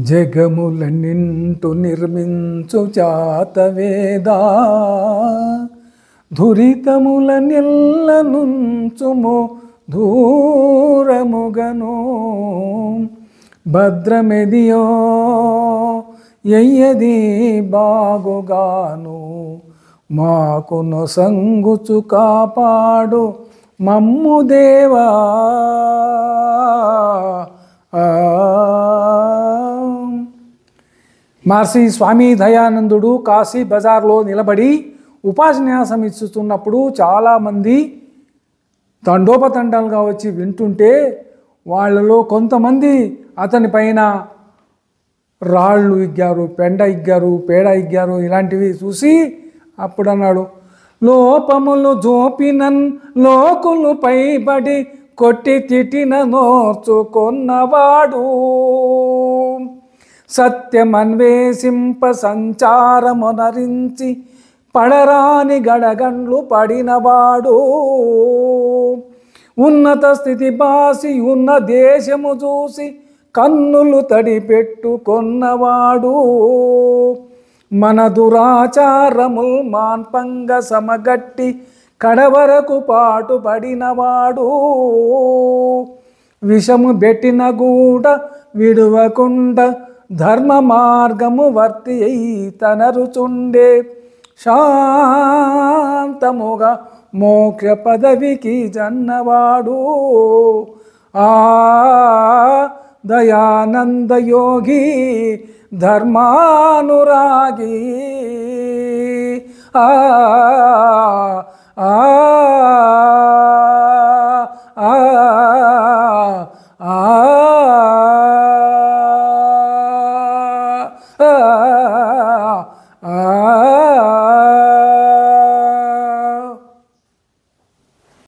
జగములన్నింటు నిర్మించు జాతవేదా ధురితముల నెల్లనుంచుము దూరముగను భద్రమెదియో ఎయ్యది బాగుగాను మాకు నొసంగుచు కాపాడు మమ్ము దేవా. మహర్షి స్వామి దయానందుడు కాశీ బజార్లో నిలబడి ఉపన్యాసం ఇస్తున్నప్పుడు చాలామంది తండోపతండాలుగా వచ్చి వింటుంటే వాళ్ళలో కొంతమంది అతని పైన రాళ్ళు ఇగ్గారు, పెండ ఇగ్గారు, పేడ ఇగ్గారు. ఇలాంటివి చూసి అప్పుడు అన్నాడు, లోపములు జోపినన్ లోకులు పైబడి కొట్టి తిట్టిన నోర్చుకొన్నవాడు సత్యమన్వేషింప సంచారమునరించి పడరాని గడగండ్లు పడినవాడు ఉన్నత స్థితి బాసి ఉన్న దేశము చూసి కన్నులు తడిపెట్టుకొన్నవాడు మన దురాచారముల్ మాన్పంగ సమగట్టి కడవరకు పాటు పడినవాడు విషము బెట్టిన గూడ విడువకుండ ధర్మ మార్గము వర్తి అయి తనరుచుండే శాంతముగా మోక్ష పదవికి జన్నవాడు ఆ దయానంద యోగి ధర్మానురాగి ఆ ఆ ఆ ఆ